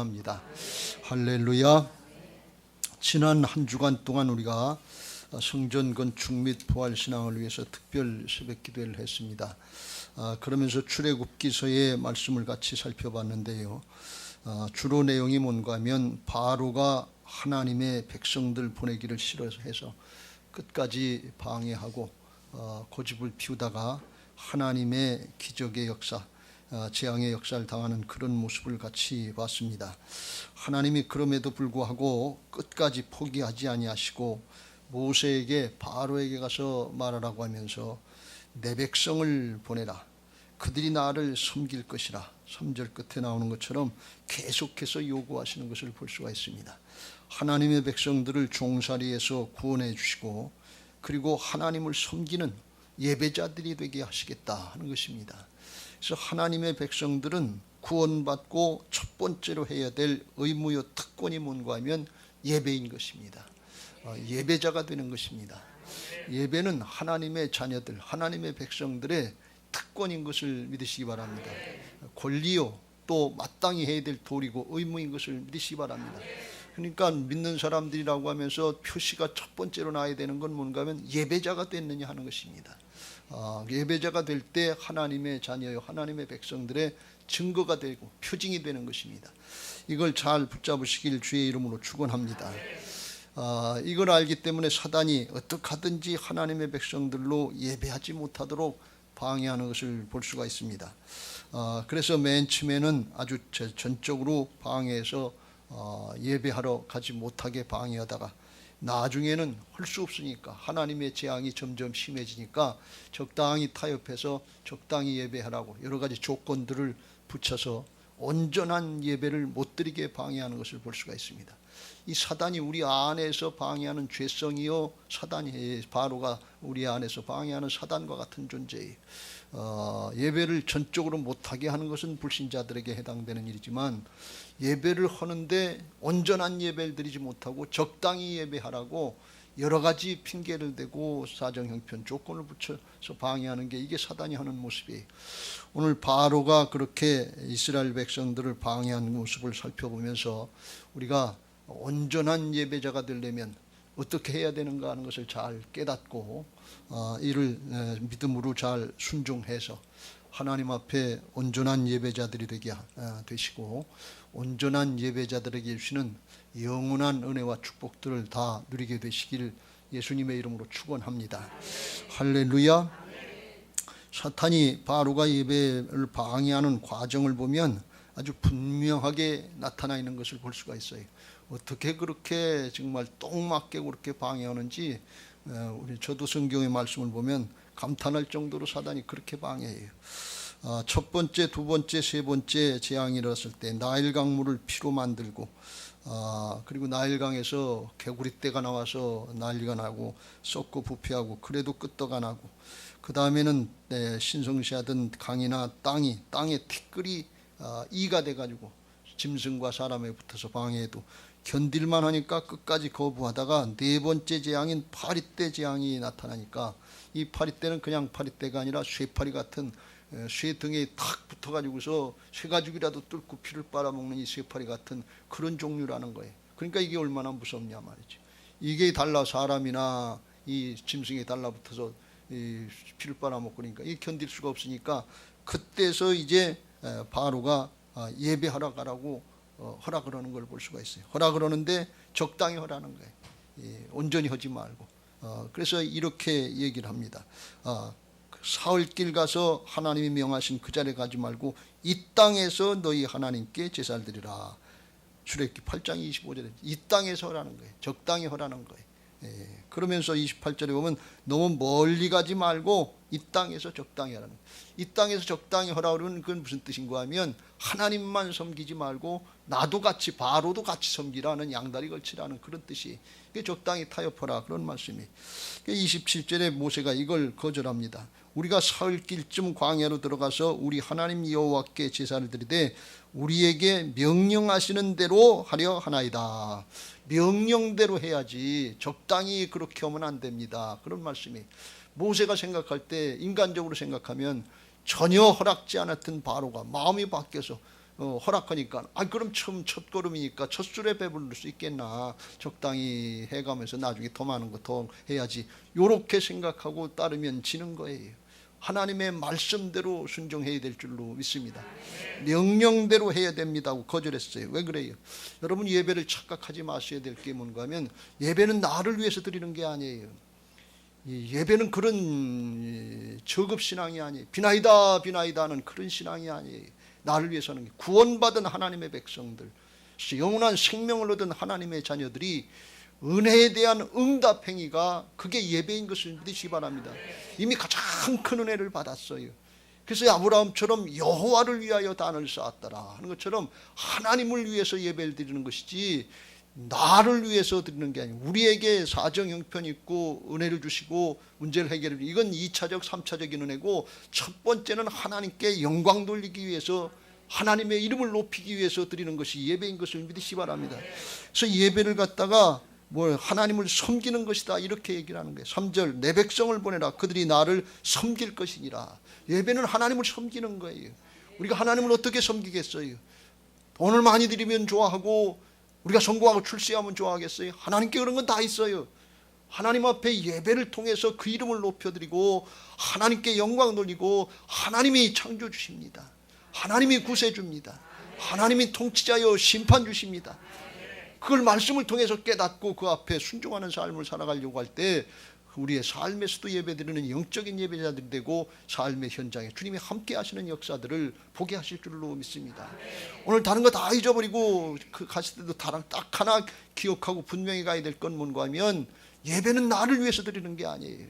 축원합니다. 할렐루야. 지난 한 주간 동안 우리가 성전 건축 및 부활신앙을 위해서 특별 새벽기도를 했습니다. 그러면서 출애굽기서의 말씀을 같이 살펴봤는데요. 주로 내용이 뭔가 하면 바로가 하나님의 백성들 보내기를 싫어해서 끝까지 방해하고 고집을 피우다가 하나님의 기적의 역사, 재앙의 역사를 당하는 그런 모습을 같이 봤습니다. 하나님이 그럼에도 불구하고 끝까지 포기하지 아니하시고 모세에게 바로에게 가서 말하라고 하면서 내 백성을 보내라. 그들이 나를 섬길 것이라. 3절 끝에 나오는 것처럼 계속해서 요구하시는 것을 볼 수가 있습니다. 하나님의 백성들을 종살이에서 구원해 주시고 그리고 하나님을 섬기는 예배자들이 되게 하시겠다 하는 것입니다. 그래서 하나님의 백성들은 구원받고 첫 번째로 해야 될 의무요 특권이 뭔가 하면 예배인 것입니다. 예배자가 되는 것입니다. 예배는 하나님의 자녀들, 하나님의 백성들의 특권인 것을 믿으시기 바랍니다. 권리요 또 마땅히 해야 될 도리고 의무인 것을 믿으시기 바랍니다. 그러니까 믿는 사람들이라고 하면서 표시가 첫 번째로 나야 되는 건 뭔가 하면 예배자가 됐느냐 하는 것입니다. 예배자가 될 때 하나님의 자녀요 하나님의 백성들의 증거가 되고 표징이 되는 것입니다. 이걸 잘 붙잡으시길 주의 이름으로 축원합니다. 이걸 알기 때문에 사단이 어떻게 하든지 하나님의 백성들로 예배하지 못하도록 방해하는 것을 볼 수가 있습니다. 그래서 맨 처음에는 아주 전적으로 방해해서 예배하러 가지 못하게 방해하다가 나중에는 할 수 없으니까 하나님의 재앙이 점점 심해지니까 적당히 타협해서 적당히 예배하라고 여러 가지 조건들을 붙여서 온전한 예배를 못 드리게 방해하는 것을 볼 수가 있습니다. 이 사단이 우리 안에서 방해하는 죄성이요 사단이 바로가 우리 안에서 방해하는 사단과 같은 존재예요. 예배를 전적으로 못하게 하는 것은 불신자들에게 해당되는 일이지만 예배를 하는데 온전한 예배를 드리지 못하고 적당히 예배하라고 여러 가지 핑계를 대고 사정 형편 조건을 붙여서 방해하는 게 이게 사단이 하는 모습이에요. 오늘 바로가 그렇게 이스라엘 백성들을 방해하는 모습을 살펴보면서 우리가 온전한 예배자가 되려면 어떻게 해야 되는가 하는 것을 잘 깨닫고 이를 믿음으로 잘 순종해서 하나님 앞에 온전한 예배자들이 되게 되시고 온전한 예배자들에게 주시는 영원한 은혜와 축복들을 다 누리게 되시길 예수님의 이름으로 축원합니다. 할렐루야. 사탄이 바로가 예배를 방해하는 과정을 보면 아주 분명하게 나타나 있는 것을 볼 수가 있어요. 어떻게 그렇게 정말 똥맞게 그렇게 방해하는지 저도 성경의 말씀을 보면 감탄할 정도로 사단이 그렇게 방해해요. 첫 번째, 두 번째, 세 번째 재앙이 일어났을 때 나일 강물을 피로 만들고 그리고 나일강에서 개구리떼가 나와서 난리가 나고 썩고 부패하고 그래도 끄떡 안 하고 그 다음에는 신성시하던 강이나 땅에 티끌이 이가 돼가지고 짐승과 사람에 붙어서 방해해도 견딜만 하니까 끝까지 거부하다가 네 번째 재앙인 파리떼 재앙이 나타나니까 이 파리떼는 그냥 파리떼가 아니라 쇠파리 같은 쇠 등에 탁 붙어가지고서 쇠가죽이라도 뚫고 피를 빨아먹는 이 쇠파리 같은 그런 종류라는 거예요. 그러니까 이게 얼마나 무섭냐 말이죠. 이게 달라 사람이나 이 짐승에 달라붙어서 이 피를 빨아먹고 그러니까 이 견딜 수가 없으니까 그때서 이제 바로가 예배하러 가라고 허락을 하는 걸 볼 수가 있어요. 허락을 하는데 적당히 하라는 거예요. 온전히 하지 말고. 그래서 이렇게 얘기를 합니다. 사흘길 가서 하나님이 명하신 그 자리에 가지 말고 이 땅에서 너희 하나님께 제사를 드리라. 출애굽기 8장 25절에 이 땅에서 하라는 거예요. 적당히 하라는 거예요. 그러면서 28절에 보면 너무 멀리 가지 말고 이 땅에서 적당히 하라는 거예요. 이 땅에서 적당히 하라는 그건 무슨 뜻인가 하면 하나님만 섬기지 말고 나도 같이 바로도 같이 섬기라는 양다리 걸치라는 그런 뜻이 적당히 타협하라 그런 말씀이. 27절에 모세가 이걸 거절합니다. 우리가 사흘길쯤 광야로 들어가서 우리 하나님 여호와께 제사를 드리되 우리에게 명령하시는 대로 하려 하나이다. 명령대로 해야지 적당히 그렇게 하면 안 됩니다. 그런 말씀이. 모세가 생각할 때 인간적으로 생각하면 전혀 허락지 않았던 바로가 마음이 바뀌어서 허락하니까 그럼 처음 첫걸음이니까 첫 술에 배부를 수 있겠나, 적당히 해가면서 나중에 더 많은 거 더 해야지, 요렇게 생각하고 따르면 지는 거예요. 하나님의 말씀대로 순종해야 될 줄로 믿습니다. 명령대로 해야 됩니다고 거절했어요. 왜 그래요? 여러분, 예배를 착각하지 마셔야 될 게 뭔가 하면, 예배는 나를 위해서 드리는 게 아니에요. 예배는 그런 저급신앙이 아니에요. 비나이다 비나이다는 그런 신앙이 아니에요. 나를 위해서 하는 게, 구원받은 하나님의 백성들, 영원한 생명을 얻은 하나님의 자녀들이 은혜에 대한 응답 행위가 그게 예배인 것을 믿으시기 바랍니다. 이미 가장 큰 은혜를 받았어요. 그래서 아브라함처럼 여호와를 위하여 단을 쌓았더라 하는 것처럼 하나님을 위해서 예배를 드리는 것이지 나를 위해서 드리는 게 아니에요. 우리에게 사정 형편이 있고 은혜를 주시고 문제를 해결해 주시고, 이건 2차적 3차적인 은혜고, 첫 번째는 하나님께 영광 돌리기 위해서, 하나님의 이름을 높이기 위해서 드리는 것이 예배인 것을 믿으시기 바랍니다. 그래서 예배를 갖다가 하나님을 섬기는 것이다 이렇게 얘기를 하는 거예요. 3절, 내 백성을 보내라 그들이 나를 섬길 것이니라. 예배는 하나님을 섬기는 거예요. 우리가 하나님을 어떻게 섬기겠어요? 돈을 많이 드리면 좋아하고 우리가 성공하고 출세하면 좋아하겠어요? 하나님께 그런 건 다 있어요. 하나님 앞에 예배를 통해서 그 이름을 높여드리고 하나님께 영광 돌리고, 하나님이 창조 주십니다. 하나님이 구세 줍니다. 하나님이 통치자여 심판 주십니다. 그걸 말씀을 통해서 깨닫고 그 앞에 순종하는 삶을 살아가려고 할 때 우리의 삶에서도 예배드리는 영적인 예배자들이 되고, 삶의 현장에 주님이 함께 하시는 역사들을 보게 하실 줄로 믿습니다. 오늘 다른 거 다 잊어버리고 가실 때도 딱 하나 기억하고 분명히 가야 될 건 뭔가 하면, 예배는 나를 위해서 드리는 게 아니에요.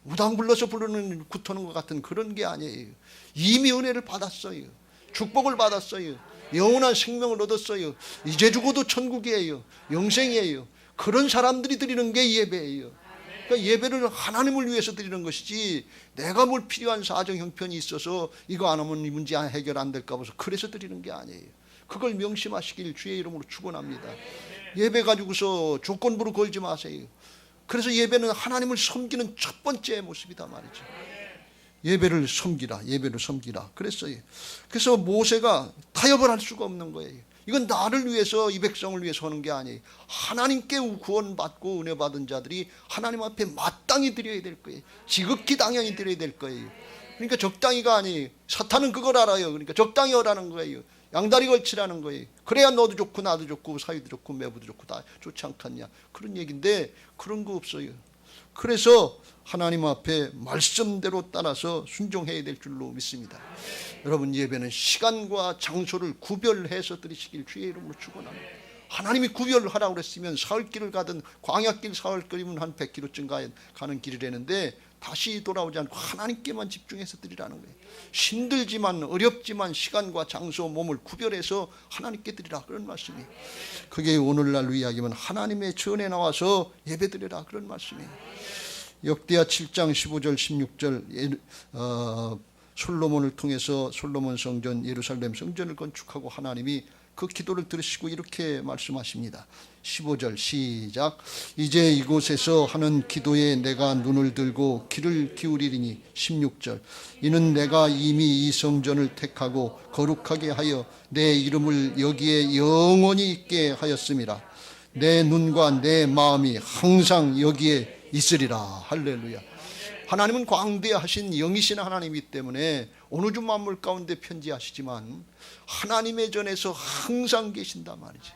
우당 불러서 부르는 구토는 것 같은 그런 게 아니에요. 이미 은혜를 받았어요. 축복을 받았어요. 영원한 생명을 얻었어요. 이제 죽어도 천국이에요. 영생이에요. 그런 사람들이 드리는 게 예배예요. 그러니까 예배를 하나님을 위해서 드리는 것이지, 내가 뭘 필요한 사정 형편이 있어서 이거 안 하면 이 문제 해결 안 될까 봐서 그래서 드리는 게 아니에요. 그걸 명심하시길 주의 이름으로 축원합니다. 예배 가지고서 조건부로 걸지 마세요. 그래서 예배는 하나님을 섬기는 첫 번째 모습이다 말이죠. 예배를 섬기라, 예배를 섬기라 그랬어요. 그래서 모세가 타협을 할 수가 없는 거예요. 이건 나를 위해서, 이 백성을 위해서 하는 게 아니에요. 하나님께 구원받고 은혜 받은 자들이 하나님 앞에 마땅히 드려야 될 거예요. 지극히 당연히 드려야 될 거예요. 그러니까 적당히가 아니에요. 사탄은 그걸 알아요. 그러니까 적당히 하라는 거예요. 양다리 걸치라는 거예요. 그래야 너도 좋고 나도 좋고 사위도 좋고 매부도 좋고 다 좋지 않겠냐, 그런 얘기인데 그런 거 없어요. 그래서 하나님 앞에 말씀대로 따라서 순종해야 될 줄로 믿습니다. 여러분, 예배는 시간과 장소를 구별해서 드리시길 주의 이름으로 축원합니다. 하나님이 구별을 하라고 그랬으면 사흘길을 가든 광야길 사흘길이면 한 100km쯤 가는 길이라는데 다시 돌아오지 않고 하나님께만 집중해서 드리라는 거예요. 힘들지만 어렵지만 시간과 장소, 몸을 구별해서 하나님께 드리라, 그런 말씀이에요. 그게 오늘날 이야기면 하나님의 전에 나와서 예배 드리라, 그런 말씀이에요. 역대하 7장 15절 16절 솔로몬을 통해서 솔로몬 성전, 예루살렘 성전을 건축하고 하나님이 그 기도를 들으시고 이렇게 말씀하십니다. 15절 시작. 이제 이곳에서 하는 기도에 내가 눈을 들고 귀를 기울이리니. 16절. 이는 내가 이미 이 성전을 택하고 거룩하게 하여 내 이름을 여기에 영원히 있게 하였음이라. 내 눈과 내 마음이 항상 여기에 있으리라. 할렐루야. 하나님은 광대하신 영이신 하나님이기 때문에 어느 주 만물 가운데 편지하시지만 하나님의 전에서 항상 계신단 말이지.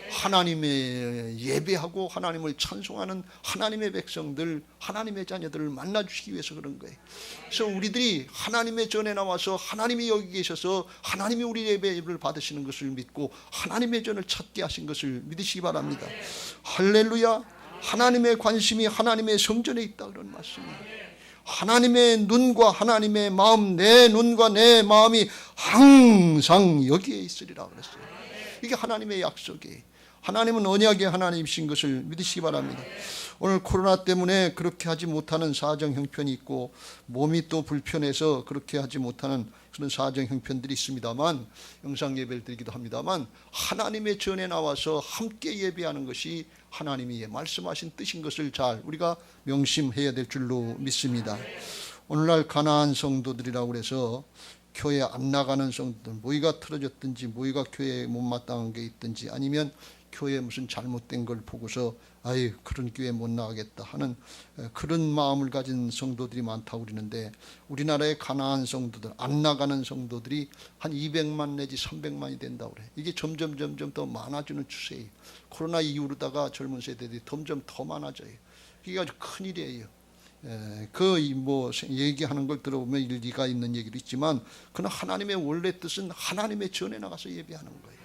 하나님의 예배하고 하나님을 찬송하는 하나님의 백성들, 하나님의 자녀들을 만나주시기 위해서 그런 거예요. 그래서 우리들이 하나님의 전에 나와서 하나님이 여기 계셔서 하나님이 우리 예배를 받으시는 것을 믿고 하나님의 전을 찾게 하신 것을 믿으시기 바랍니다. 할렐루야. 하나님의 관심이 하나님의 성전에 있다, 그런 말씀이에요. 하나님의 눈과 하나님의 마음, 내 눈과 내 마음이 항상 여기에 있으리라 그랬어요. 이게 하나님의 약속이에요. 하나님은 언약의 하나님이신 것을 믿으시기 바랍니다. 오늘 코로나 때문에 그렇게 하지 못하는 사정 형편이 있고 몸이 또 불편해서 그렇게 하지 못하는 그런 사정 형편들이 있습니다만, 영상 예배를 드리기도 합니다만, 하나님의 전에 나와서 함께 예배하는 것이 하나님이 말씀하신 뜻인 것을 잘 우리가 명심해야 될 줄로 믿습니다. 오늘날 가나안 성도들이라고 해서 교회 안 나가는 성도들, 뭐가 틀어졌든지 뭐가 교회에 못마땅한 게 있든지 아니면 교회에 무슨 잘못된 걸 보고서 아이 그런 교회 못 나가겠다 하는 그런 마음을 가진 성도들이 많다고 그러는데, 우리나라의 가난한 성도들, 안 나가는 성도들이 한 200만 내지 300만이 된다고 그래. 이게 점점 더 많아지는 추세예요. 코로나 이후로다가 젊은 세대들이 점점 더 많아져요. 이게 아주 큰 일이에요. 뭐 얘기하는 걸 들어보면 일리가 있는 얘기도 있지만, 그러나 하나님의 원래 뜻은 하나님의 전에 나가서 예배하는 거예요.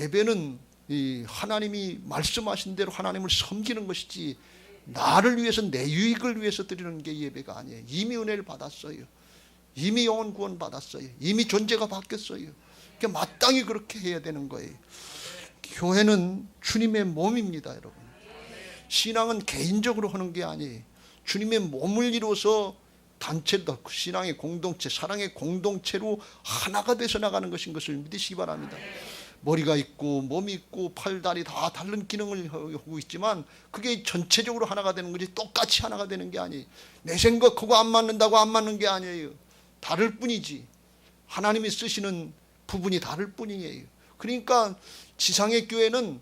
예배는 이 하나님이 말씀하신 대로 하나님을 섬기는 것이지, 나를 위해서 내 유익을 위해서 드리는 게 예배가 아니에요. 이미 은혜를 받았어요. 이미 영혼 구원 받았어요. 이미 존재가 바뀌었어요. 그러니까 마땅히 그렇게 해야 되는 거예요. 교회는 주님의 몸입니다, 여러분. 신앙은 개인적으로 하는 게 아니에요. 주님의 몸을 이루어서 단체도, 신앙의 공동체, 사랑의 공동체로 하나가 돼서 나가는 것인 것을 믿으시기 바랍니다. 머리가 있고 몸이 있고 팔, 다리 다 다른 기능을 하고 있지만 그게 전체적으로 하나가 되는 거지, 똑같이 하나가 되는 게 아니에요. 내 생각하고 안 맞는다고 안 맞는 게 아니에요. 다를 뿐이지. 하나님이 쓰시는 부분이 다를 뿐이에요. 그러니까 지상의 교회는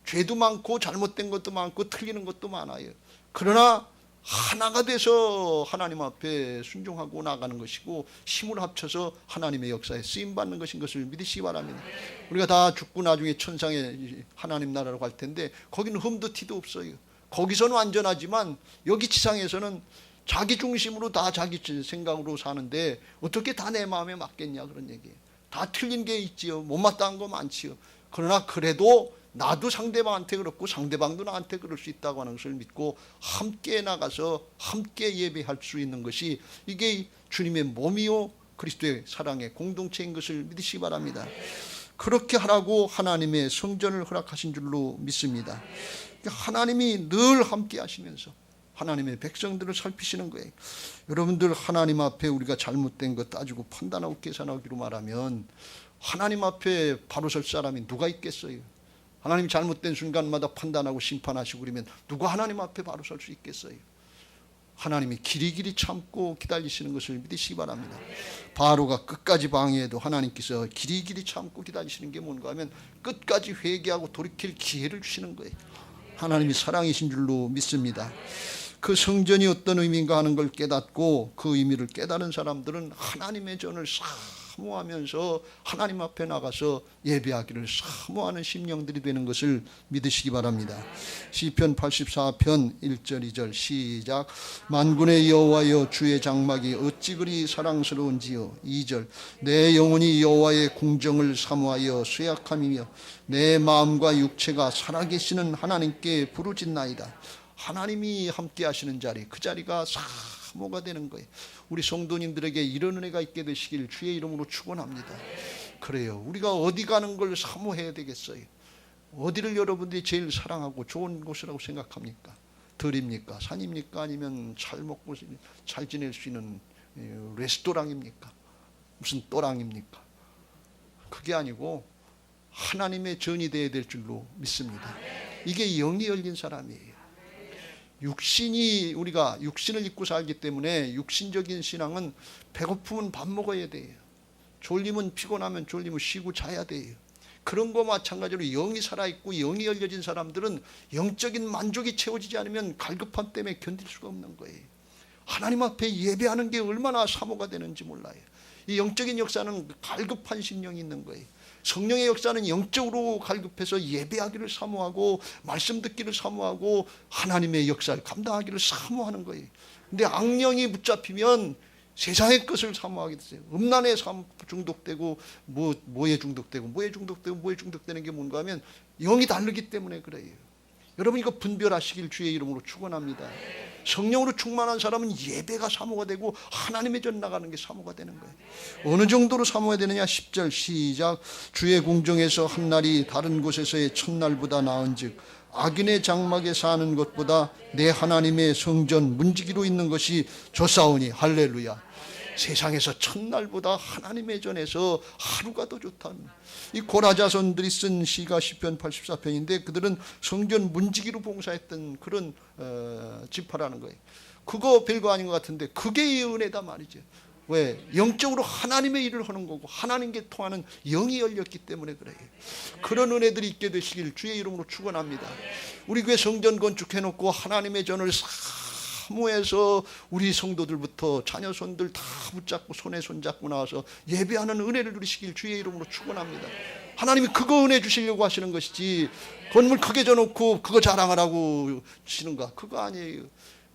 죄도 많고 잘못된 것도 많고 틀리는 것도 많아요. 그러나 하나가 돼서 하나님 앞에 순종하고 나가는 것이고, 힘을 합쳐서 하나님의 역사에 쓰임받는 것인 것을 믿으시기 바랍니다. 우리가 다 죽고 나중에 천상의 하나님 나라로 갈 텐데 거기는 흠도 티도 없어요. 거기서는 안전하지만 여기 지상에서는 자기 중심으로 다 자기 생각으로 사는데 어떻게 다 내 마음에 맞겠냐, 그런 얘기예요. 다 틀린 게 있지요. 못마땅한 거 많지요. 그러나 그래도 나도 상대방한테 그렇고 상대방도 나한테 그럴 수 있다고 하는 것을 믿고 함께 나가서 함께 예배할 수 있는 것이, 이게 주님의 몸이요 그리스도의 사랑의 공동체인 것을 믿으시기 바랍니다. 그렇게 하라고 하나님의 성전을 허락하신 줄로 믿습니다. 하나님이 늘 함께 하시면서 하나님의 백성들을 살피시는 거예요. 여러분들, 하나님 앞에 우리가 잘못된 것 따지고 판단하고 계산하기로 말하면 하나님 앞에 바로 설 사람이 누가 있겠어요? 하나님 잘못된 순간마다 판단하고 심판하시고 그러면 누가 하나님 앞에 바로 설 수 있겠어요? 하나님이 길이길이 참고 기다리시는 것을 믿으시기 바랍니다. 바로가 끝까지 방해해도 하나님께서 길이길이 참고 기다리시는 게 뭔가 하면 끝까지 회개하고 돌이킬 기회를 주시는 거예요. 하나님이 사랑이신 줄로 믿습니다. 그 성전이 어떤 의미인가 하는 걸 깨닫고 그 의미를 깨달은 사람들은 하나님의 전을 사모하면서 하나님 앞에 나가서 예배하기를 사모하는 심령들이 되는 것을 믿으시기 바랍니다. 시편 84편 1절 2절 시작. 만군의 여호와여, 주의 장막이 어찌 그리 사랑스러운지요. 2절. 내 영혼이 여호와의 궁정을 사모하여 쇠약함이며 내 마음과 육체가 살아계시는 하나님께 부르짖나이다. 하나님이 함께 하시는 자리, 그 자리가 사모가 되는 거예요. 우리 성도님들에게 이런 은혜가 있게 되시길 주의 이름으로 축원합니다. 그래요. 우리가 어디 가는 걸 사모해야 되겠어요? 어디를 여러분들이 제일 사랑하고 좋은 곳이라고 생각합니까? 들입니까? 산입니까? 아니면 잘 먹고 잘 지낼 수 있는 레스토랑입니까? 무슨 또랑입니까? 그게 아니고 하나님의 전이 되어야 될 줄로 믿습니다. 이게 영이 열린 사람이에요. 육신이, 우리가 육신을 입고 살기 때문에 육신적인 신앙은 배고프면 밥 먹어야 돼요. 졸리면, 피곤하면 졸리면 쉬고 자야 돼요. 그런 거 마찬가지로 영이 살아있고 영이 열려진 사람들은 영적인 만족이 채워지지 않으면 갈급함 때문에 견딜 수가 없는 거예요. 하나님 앞에 예배하는 게 얼마나 사모가 되는지 몰라요. 이 영적인 역사는 갈급한 심령이 있는 거예요. 성령의 역사는 영적으로 갈급해서 예배하기를 사모하고 말씀 듣기를 사모하고 하나님의 역사를 감당하기를 사모하는 거예요. 근데 악령이 붙잡히면 세상의 것을 사모하게 되세요. 음란에 중독되고 뭐에 중독되는 게 뭔가 하면 영이 다르기 때문에 그래요. 여러분, 이거 분별하시길 주의 이름으로 축원합니다. 성령으로 충만한 사람은 예배가 사모가 되고 하나님의 전 나가는 게 사모가 되는 거예요. 어느 정도로 사모해야 되느냐? 10절 시작. 주의 궁정에서 한 날이 다른 곳에서의 첫날보다 나은즉 악인의 장막에 사는 것보다 내 하나님의 성전 문지기로 있는 것이 좋사오니. 할렐루야. 세상에서 첫날보다 하나님의 전에서 하루가 더 좋다. 이 고라자손들이 쓴 시가 시편 84편인데 그들은 성전 문지기로 봉사했던 그런 지파라는 거예요. 그거 별거 아닌 것 같은데 그게 이 은혜다 말이죠. 왜? 영적으로 하나님의 일을 하는 거고 하나님께 통하는 영이 열렸기 때문에 그래요. 그런 은혜들이 있게 되시길 주의 이름으로 축원합니다. 우리 교회 성전 건축해놓고 하나님의 전을 사모해서 우리 성도들부터 자녀손들 다 붙잡고 손에 손잡고 나와서 예배하는 은혜를 누리시길 주의 이름으로 축원합니다. 하나님이 그거 은혜 주시려고 하시는 것이지 건물 크게 져놓고 그거 자랑하라고 하시는가? 그거 아니에요.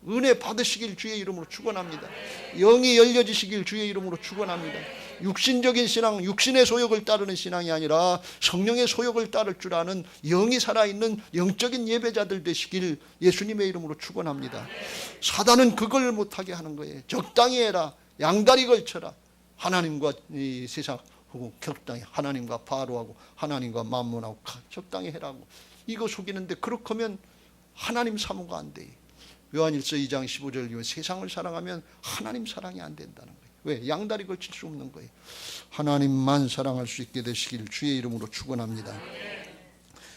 은혜 받으시길 주의 이름으로 축원합니다. 영이 열려지시길 주의 이름으로 축원합니다. 육신적인 신앙, 육신의 소욕을 따르는 신앙이 아니라 성령의 소욕을 따를 줄 아는 영이 살아있는 영적인 예배자들 되시길 예수님의 이름으로 축원합니다. 사단은 그걸 못하게 하는 거예요. 적당히 해라. 양다리 걸쳐라. 하나님과 이 세상하고 적당히, 하나님과 바로하고 하나님과 만몬하고 적당히 해라고. 이거 속이는데 그렇게 하면 하나님 사모가 안 돼요. 요한일서 2장 15절 이후 세상을 사랑하면 하나님 사랑이 안 된다는 거예요. 왜? 양다리 걸칠 수 없는 거예요. 하나님만 사랑할 수 있게 되시길 주의 이름으로 축원합니다.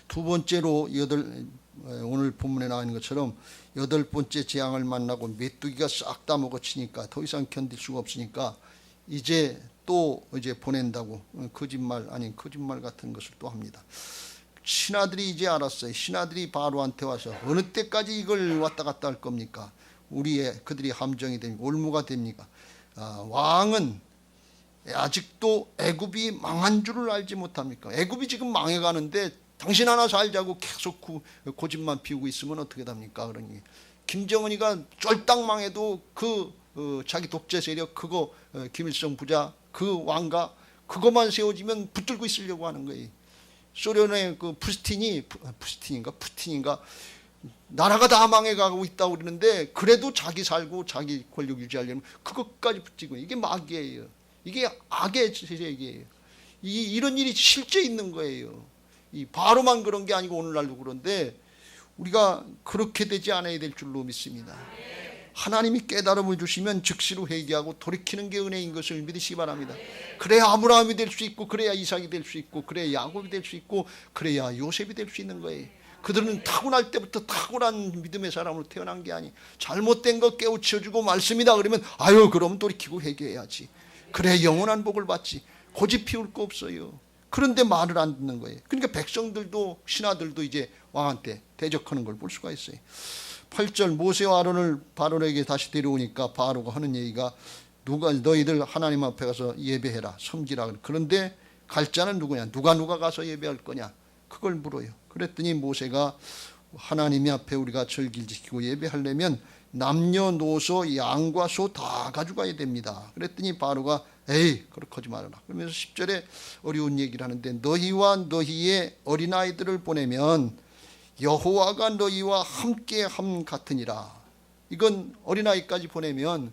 두 번째로 오늘 본문에 나와 있는 것처럼 8번째 재앙을 만나고 메뚜기가 싹 다 먹어치니까 더 이상 견딜 수가 없으니까 이제 보낸다고 거짓말 아닌 거짓말 같은 것을 또 합니다. 신하들이 이제 알았어요. 신하들이 바로한테 와서 어느 때까지 이걸 왔다 갔다 할 겁니까? 그들이 함정이 됩니까? 올무가 됩니까? 왕은 아직도 애굽이 망한 줄을 알지 못합니까? 애굽이 지금 망해가는데 당신 하나 살자고 계속 고집만 피우고 있으면 어떻게 됩니까? 그러니 김정은이가 쫄딱 망해도 자기 독재 세력 그거 김일성 부자 그 왕가 그것만 세워지면 붙들고 있으려고 하는 거예요. 소련의 푸틴인가 나라가 다 망해가고 있다고 그러는데 그래도 자기 살고 자기 권력 유지하려면 그것까지 붙이고 이게 마귀예요. 이게 악의 세계예요. 이런 일이 실제 있는 거예요. 이 바로만 그런 게 아니고 오늘날도 그런데 우리가 그렇게 되지 않아야 될 줄로 믿습니다. 하나님이 깨달음을 주시면 즉시로 회개하고 돌이키는 게 은혜인 것을 믿으시기 바랍니다. 그래야 아브라함이 될 수 있고 그래야 이삭이 될 수 있고 그래야 야곱이 될 수 있고 그래야 요셉이 될 수 있는 거예요. 그들은 타고날 때부터 탁월한 믿음의 사람으로 태어난 게 아니 잘못된 거 깨우쳐주고 말씀이다 그러면 그럼 돌이키고 회개해야지. 그래야 영원한 복을 받지. 고집 피울 거 없어요. 그런데 말을 안 듣는 거예요. 그러니까 백성들도 신하들도 이제 왕한테 대적하는 걸 볼 수가 있어요. 8절 모세와 아론을 바로에게 다시 데려오니까 바로가 하는 얘기가 너희들 하나님 앞에 가서 예배해라 섬기라. 그런데 갈 자는 누구냐? 누가 가서 예배할 거냐? 그걸 물어요. 그랬더니 모세가 하나님 앞에 우리가 절기를 지키고 예배하려면 남녀노소 양과 소 다 가져가야 됩니다. 그랬더니 바로가 에이 그렇게 하지 말아라. 그러면서 10절에 어려운 얘기를 하는데 너희와 너희의 어린아이들을 보내면 여호와가 너희와 함께함 같으니라. 이건 어린아이까지 보내면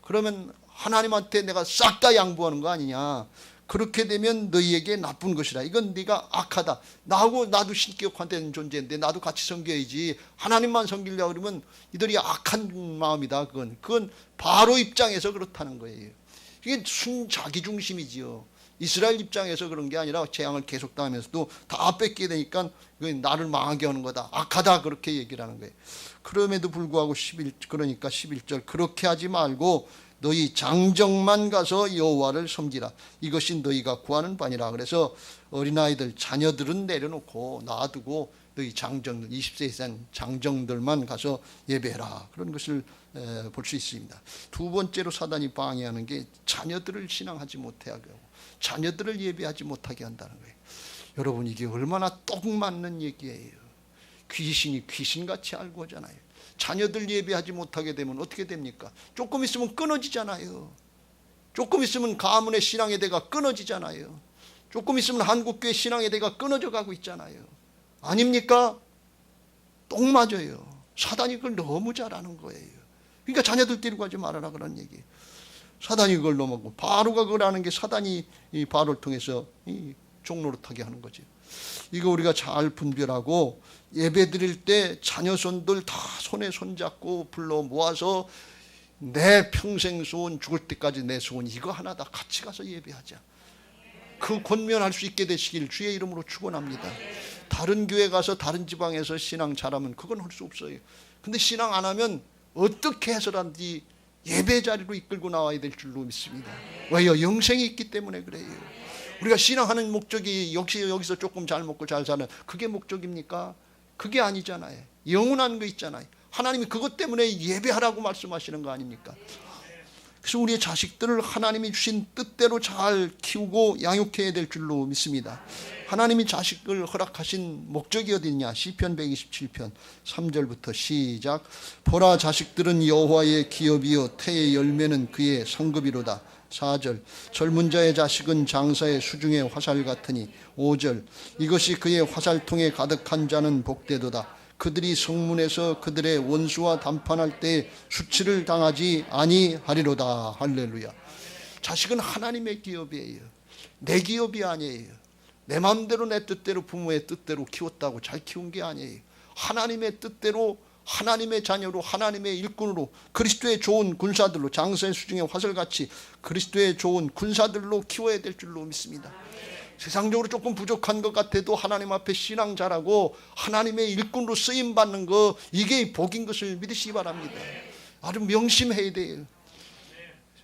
그러면 하나님한테 내가 싹 다 양보하는 거 아니냐. 그렇게 되면 너희에게 나쁜 것이라. 이건 네가 악하다. 나도 신격화된 존재인데 나도 같이 섬겨야지. 하나님만 섬기려고 그러면 이들이 악한 마음이다. 그건 바로 입장에서 그렇다는 거예요. 이게 자기중심이지요. 이스라엘 입장에서 그런 게 아니라 재앙을 계속 당하면서도 다 뺏게 되니까 나를 망하게 하는 거다. 악하다. 그렇게 얘기를 하는 거예요. 그럼에도 불구하고 그러니까 11절 그렇게 하지 말고 너희 장정만 가서 여호와를 섬기라. 이것이 너희가 구하는 바니라. 그래서 어린아이들 자녀들은 내려놓고 놔두고 너희 장정들 20세 이상 장정들만 가서 예배해라. 그런 것을 볼 수 있습니다. 두 번째로 사단이 방해하는 게 자녀들을 신앙하지 못하게 하고 자녀들을 예배하지 못하게 한다는 거예요. 여러분 이게 얼마나 똑 맞는 얘기예요. 귀신이 귀신같이 알고 하잖아요. 자녀들 예배하지 못하게 되면 어떻게 됩니까? 조금 있으면 끊어지잖아요. 조금 있으면 가문의 신앙의 대가 끊어지잖아요. 조금 있으면 한국교회 신앙의 대가 끊어져 가고 있잖아요. 아닙니까? 똑 맞아요. 사단이 그걸 너무 잘하는 거예요. 그러니까 자녀들 데리고 가지 말아라 그런 얘기예요. 사단이 그걸 넘어가고 바로가 그걸 하는 게 사단이 이 바로를 통해서 이 종노릇하게 하는 거죠. 이거 우리가 잘 분별하고 예배 드릴 때 자녀손들 다 손에 손잡고 불러 모아서 내 평생 소원 죽을 때까지 내 소원 이거 하나 다 같이 가서 예배하자. 그 권면할 수 있게 되시길 주의 이름으로 축원합니다. 다른 교회 가서 다른 지방에서 신앙 잘하면 그건 할 수 없어요. 근데 신앙 안 하면 어떻게 해서라든지 예배 자리로 이끌고 나와야 될 줄로 믿습니다. 왜요? 영생이 있기 때문에 그래요. 우리가 신앙하는 목적이 역시 여기서 조금 잘 먹고 잘 사는 그게 목적입니까? 그게 아니잖아요. 영원한 거 있잖아요. 하나님이 그것 때문에 예배하라고 말씀하시는 거 아닙니까? 그래서 우리의 자식들을 하나님이 주신 뜻대로 잘 키우고 양육해야 될 줄로 믿습니다. 하나님이 자식을 허락하신 목적이 어디냐? 시편 127편 3절부터 시작. 보라, 자식들은 여호와의 기업이요 태의 열매는 그의 상급이로다. 4절. 젊은 자의 자식은 장사의 수중의 화살 같으니. 5절. 이것이 그의 화살통에 가득한 자는 복되도다. 그들이 성문에서 그들의 원수와 담판할 때 수치를 당하지 아니하리로다. 할렐루야. 자식은 하나님의 기업이에요. 내 기업이 아니에요. 내 마음대로 내 뜻대로 부모의 뜻대로 키웠다고 잘 키운 게 아니에요. 하나님의 뜻대로 하나님의 자녀로 하나님의 일꾼으로 그리스도의 좋은 군사들로 장사의 수중의 화살같이 그리스도의 좋은 군사들로 키워야 될 줄로 믿습니다. 세상적으로 조금 부족한 것 같아도 하나님 앞에 신앙 잘하고 하나님의 일꾼으로 쓰임받는 거 이게 복인 것을 믿으시기 바랍니다. 아주 명심해야 돼요.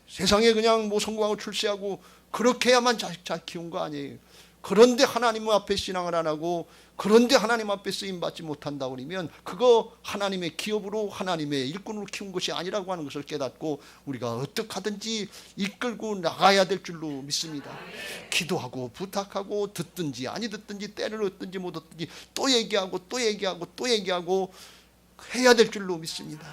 세상에 그냥 뭐 성공하고 출세하고 그렇게 해야만 자식 잘 키운 거 아니에요. 그런데 하나님 앞에 신앙을 안 하고 그런데 하나님 앞에 쓰임받지 못한다고 그러면 그거 하나님의 기업으로 하나님의 일꾼으로 키운 것이 아니라고 하는 것을 깨닫고 우리가 어떻게 하든지 이끌고 나가야 될 줄로 믿습니다. 기도하고 부탁하고 듣든지 아니 듣든지 때를 얻든지 못 얻든지 또 얘기하고 또 얘기하고 또 얘기하고 해야 될 줄로 믿습니다.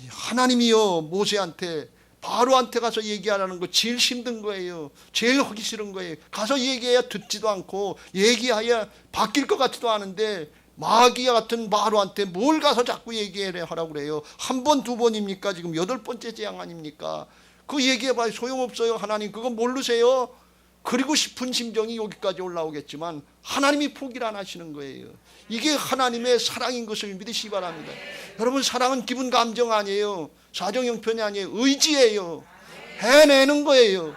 하나님이요 모세한테 바로한테 가서 얘기하라는 거 제일 힘든 거예요. 제일 하기 싫은 거예요. 가서 얘기해야 듣지도 않고 얘기해야 바뀔 것 같지도 않은데 마귀와 같은 바로한테 뭘 가서 자꾸 얘기하라고 그래요. 한 번, 두 번입니까? 지금 8번째 재앙 아닙니까? 그 얘기해봐야 소용없어요. 하나님 그거 모르세요? 그리고 싶은 심정이 여기까지 올라오겠지만 하나님이 포기를 안 하시는 거예요. 이게 하나님의 사랑인 것을 믿으시기 바랍니다. 여러분, 사랑은 기분 감정 아니에요. 사정 형편이 아니에요. 의지예요. 해내는 거예요.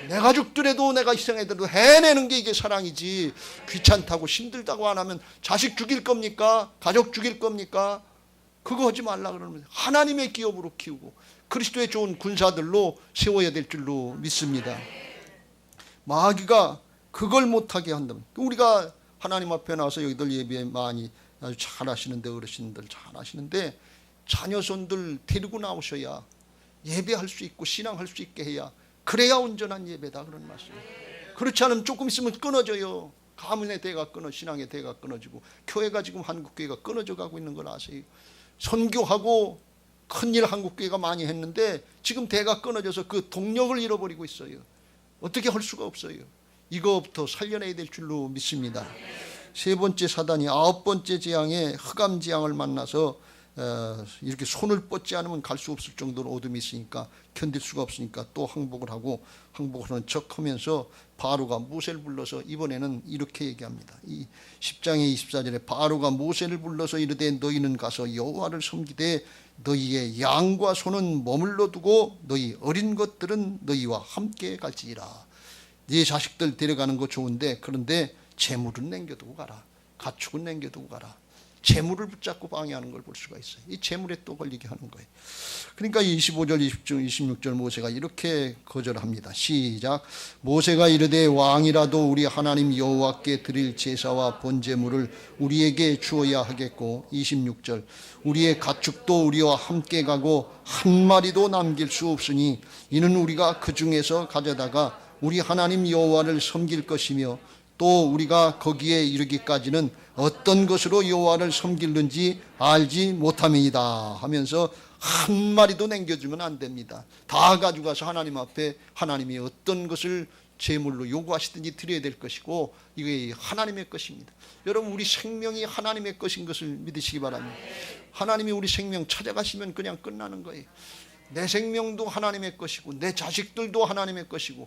내가 죽더라도 내가 희생해도 해내는 게 이게 사랑이지. 귀찮다고 힘들다고 안 하면 자식 죽일 겁니까? 가족 죽일 겁니까? 그거 하지 말라 그러면 하나님의 기업으로 키우고 그리스도의 좋은 군사들로 세워야 될 줄로 믿습니다. 마귀가 그걸 못하게 한다면 우리가 하나님 앞에 나와서 여기들 예배 많이 아주 잘 하시는데 어르신들 잘 하시는데 자녀손들 데리고 나오셔야 예배할 수 있고 신앙할 수 있게 해야 그래야 온전한 예배다 그런 말씀이에요. 그렇지 않으면 조금 있으면 끊어져요. 가문의 대가 끊어 신앙의 대가 끊어지고 교회가 지금 한국교회가 끊어져 가고 있는 걸 아세요? 선교하고 큰일 한국교회가 많이 했는데 지금 대가 끊어져서 그 동력을 잃어버리고 있어요. 어떻게 할 수가 없어요. 이거부터 살려내야 될 줄로 믿습니다. 세 번째 사단이 9번째 재앙에 흑암 재앙을 만나서 이렇게 손을 뻗지 않으면 갈 수 없을 정도로 어둠이 있으니까 견딜 수가 없으니까 또 항복을 하고 항복하는 척하면서 바로가 모세를 불러서 이번에는 이렇게 얘기합니다. 이 10장의 24절에 바로가 모세를 불러서 이르되 너희는 가서 여호와를 섬기되 너희의 양과 소는 머물러 두고 너희 어린 것들은 너희와 함께 갈지니라. 네 자식들 데려가는 거 좋은데 그런데 재물은 남겨두고 가라. 가축은 남겨두고 가라. 재물을 붙잡고 방해하는 걸 볼 수가 있어요. 이 재물에 또 걸리게 하는 거예요. 그러니까 25절, 26절 모세가 이렇게 거절합니다. 시작. 모세가 이르되 왕이라도 우리 하나님 여호와께 드릴 제사와 번제물을 우리에게 주어야 하겠고 26절. 우리의 가축도 우리와 함께 가고 한 마리도 남길 수 없으니 이는 우리가 그 중에서 가져다가 우리 하나님 여호와를 섬길 것이며 또 우리가 거기에 이르기까지는 어떤 것으로 여호와를 섬길는지 알지 못함이다 하면서 한 마리도 남겨주면 안 됩니다. 다 가져가서 하나님 앞에 하나님이 어떤 것을 제물로 요구하시든지 드려야 될 것이고 이게 하나님의 것입니다. 여러분, 우리 생명이 하나님의 것인 것을 믿으시기 바랍니다. 하나님이 우리 생명 찾아가시면 그냥 끝나는 거예요. 내 생명도 하나님의 것이고 내 자식들도 하나님의 것이고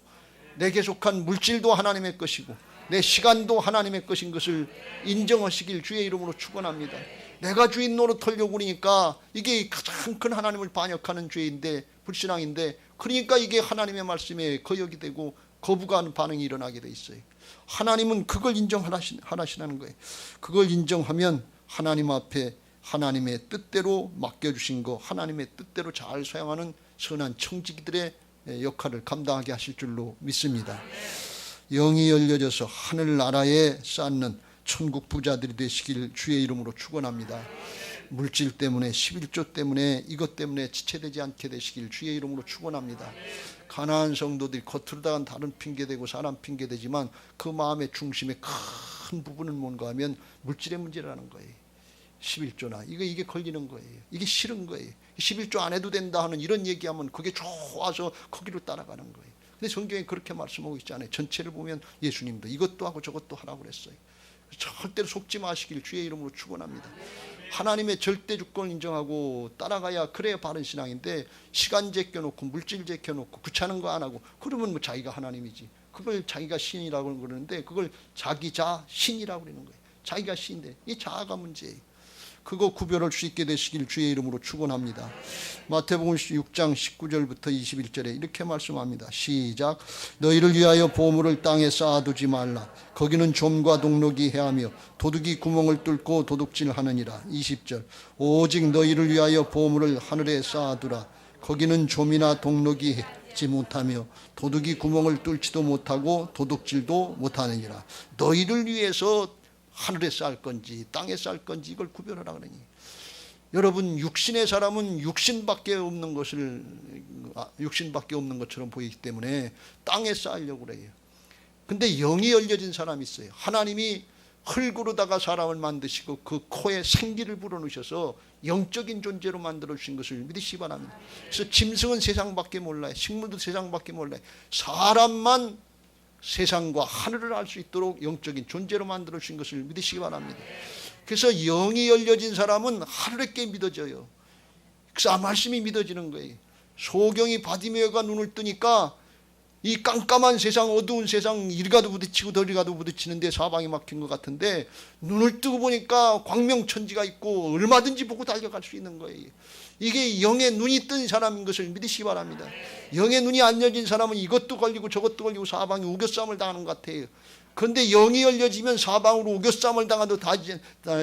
내게 속한 물질도 하나님의 것이고 내 시간도 하나님의 것인 것을 인정하시길 주의 이름으로 축원합니다. 내가 주인 노릇하려고 그러니까 이게 가장 큰 하나님을 반역하는 죄인데 불신앙인데 그러니까 이게 하나님의 말씀에 거역이 되고 거부하는 반응이 일어나게 돼 있어요. 하나님은 그걸 인정하시라는 거예요. 그걸 인정하면 하나님 앞에 하나님의 뜻대로 맡겨주신 거 하나님의 뜻대로 잘 사용하는 선한 청지기들의 역할을 감당하게 하실 줄로 믿습니다. 영이 열려져서 하늘나라에 쌓는 천국 부자들이 되시길 주의 이름으로 축원합니다. 물질 때문에 11조 때문에 이것 때문에 지체되지 않게 되시길 주의 이름으로 축원합니다. 가난한 성도들이 겉으로다간 다른 핑계대고 사람 핑계대지만 그 마음의 중심의 큰 부분은 뭔가 하면 물질의 문제라는 거예요. 11조나 이게 걸리는 거예요. 이게 싫은 거예요. 11조 안 해도 된다 하는 이런 얘기하면 그게 좋아서 거기로 따라가는 거예요. 근데 성경에 그렇게 말씀하고 있지 않아요. 전체를 보면 예수님도 이것도 하고 저것도 하라고 그랬어요. 절대로 속지 마시길 주의 이름으로 축원합니다. 하나님의 절대 주권을 인정하고 따라가야 그래야 바른 신앙인데 시간 제껴놓고 물질 제껴놓고 귀찮은 거 안 하고 그러면 뭐 자기가 하나님이지. 그걸 자기가 신이라고 그러는데 그걸 자기 자신이라고 그러는 거예요. 자기가 신인데 이 자아가 문제예요. 그거 구별할 수 있게 되시길 주의 이름으로 축원합니다. 마태복음 6장 19절부터 21절에 이렇게 말씀합니다. 시작. 너희를 위하여 보물을 땅에 쌓아두지 말라. 거기는 좀과 독록이 해하며 도둑이 구멍을 뚫고 도둑질하느니라. 20절. 오직 너희를 위하여 보물을 하늘에 쌓아두라. 거기는 좀이나 독록이 지 못하며 도둑이 구멍을 뚫지도 못하고 도둑질도 못하느니라. 너희를 위해서 하늘에 쌓을 건지 땅에 쌓을 건지 이걸 구별하라 그러니. 여러분 육신의 사람은 육신밖에 없는 것처럼 보이기 때문에 땅에 쌓으려고 그래요. 근데 영이 열려진 사람이 있어요. 하나님이 흙으로다가 사람을 만드시고 그 코에 생기를 불어넣으셔서 영적인 존재로 만들어 주신 것을 믿으시기 바랍니다. 그래서 짐승은 세상밖에 몰라요. 식물도 세상밖에 몰라요. 사람만 세상과 하늘을 알 수 있도록 영적인 존재로 만들어 주신 것을 믿으시기 바랍니다. 그래서 영이 열려진 사람은 하늘에게 믿어져요. 그래서 말씀이 믿어지는 거예요. 소경이 바디메오가 눈을 뜨니까 이 깜깜한 세상, 어두운 세상, 이리 가도 부딪히고 저리 가도 부딪히는데 사방이 막힌 것 같은데 눈을 뜨고 보니까 광명천지가 있고 얼마든지 보고 달려갈 수 있는 거예요. 이게 영의 눈이 뜬 사람인 것을 믿으시기 바랍니다. 영의 눈이 안 열린 사람은 이것도 걸리고 저것도 걸리고 사방에 우겨싸움을 당하는 것 같아요. 그런데 영이 열려지면 사방으로 우겨싸움을 당해도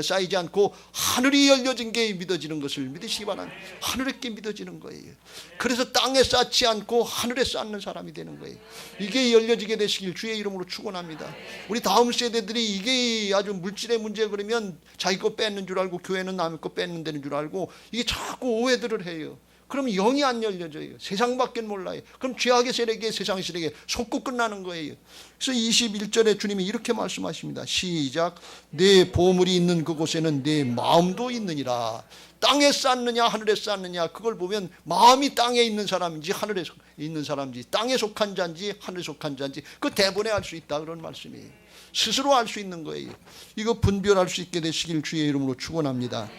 쌓이지 않고 하늘이 열려진 게 믿어지는 것을 믿으시기 바랍니다. 하늘에게 믿어지는 거예요. 그래서 땅에 쌓지 않고 하늘에 쌓는 사람이 되는 거예요. 이게 열려지게 되시길 주의 이름으로 축원합니다. 우리 다음 세대들이 이게 아주 물질의 문제 그러면 자기 거 뺏는 줄 알고 교회는 남의 거 뺏는 데는 줄 알고 이게 자꾸 오해들을 해요. 그럼 영이 안 열려져요. 세상밖에 몰라요. 그럼 죄악의 세력에 세상 세력에 속고 끝나는 거예요. 그래서 21절에 주님이 이렇게 말씀하십니다. 시작. 내 보물이 있는 그곳에는 내 마음도 있느니라. 땅에 쌓느냐 하늘에 쌓느냐 그걸 보면 마음이 땅에 있는 사람인지 하늘에 있는 사람인지 땅에 속한 자인지 하늘에 속한 자인지 그 대본에 알 수 있다 그런 말씀이에요. 스스로 알 수 있는 거예요. 이거 분별할 수 있게 되시길 주의 이름으로 축원합니다.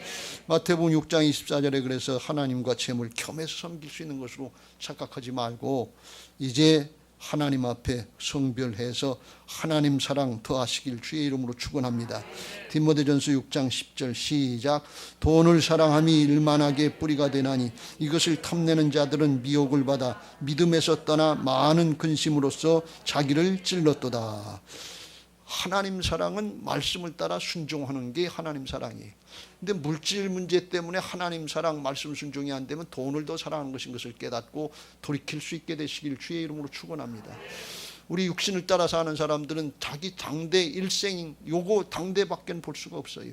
마태복음 6장 24절에 그래서 하나님과 재물 겸해서 섬길 수 있는 것으로 착각하지 말고 이제 하나님 앞에 성별해서 하나님 사랑 더하시길 주의 이름으로 축원합니다. 디모데전서 6장 10절 시작. 돈을 사랑함이 일만하게 뿌리가 되나니 이것을 탐내는 자들은 미혹을 받아 믿음에서 떠나 많은 근심으로써 자기를 찔렀도다. 하나님 사랑은 말씀을 따라 순종하는 게 하나님 사랑이에요. 근데 물질 문제 때문에 하나님 사랑 말씀 순종이 안 되면 돈을 더 사랑하는 것인 것을 깨닫고 돌이킬 수 있게 되시길 주의 이름으로 축원합니다. 우리 육신을 따라 사는 사람들은 자기 당대 일생 요거 당대밖에 볼 수가 없어요.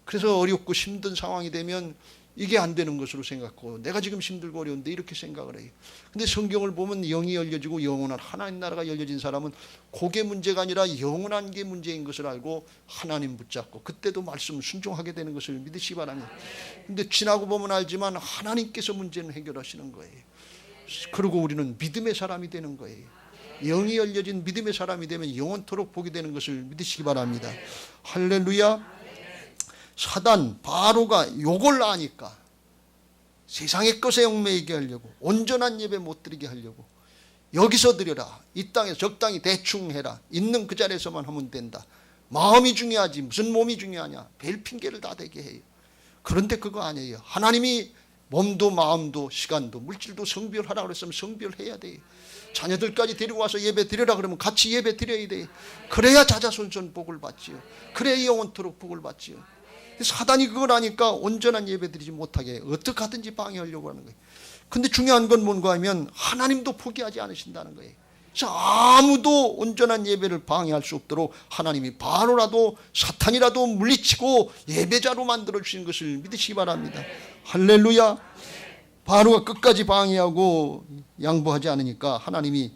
그래서 어렵고 힘든 상황이 되면 이게 안 되는 것으로 생각하고 내가 지금 힘들고 어려운데 이렇게 생각을 해요. 근데 성경을 보면 영이 열려지고 영원한 하나님 나라가 열려진 사람은 그게 문제가 아니라 영원한 게 문제인 것을 알고 하나님 붙잡고 그때도 말씀 순종하게 되는 것을 믿으시기 바랍니다. 근데 지나고 보면 알지만 하나님께서 문제는 해결하시는 거예요. 그리고 우리는 믿음의 사람이 되는 거예요. 영이 열려진 믿음의 사람이 되면 영원토록 보게 되는 것을 믿으시기 바랍니다. 할렐루야. 사단 바로가 요걸 아니까 세상의 것에 얽매이게 하려고 온전한 예배 못 드리게 하려고 여기서 드려라, 이 땅에서 적당히 대충 해라, 있는 그 자리에서만 하면 된다, 마음이 중요하지 무슨 몸이 중요하냐, 별 핑계를 다 대게 해요. 그런데 그거 아니에요. 하나님이 몸도 마음도 시간도 물질도 성별하라고 그랬으면 성별해야 돼요. 자녀들까지 데리고 와서 예배 드려라 그러면 같이 예배 드려야 돼요. 그래야 자자손손 복을 받지요. 그래야 영원토록 복을 받지요. 사단이 그걸 하니까 온전한 예배 드리지 못하게 어떻게 하든지 방해하려고 하는 거예요. 근데 중요한 건 뭔가 하면 하나님도 포기하지 않으신다는 거예요. 그래서 아무도 온전한 예배를 방해할 수 없도록 하나님이 바로라도 사탄이라도 물리치고 예배자로 만들어 주신 것을 믿으시기 바랍니다. 할렐루야. 바로가 끝까지 방해하고 양보하지 않으니까 하나님이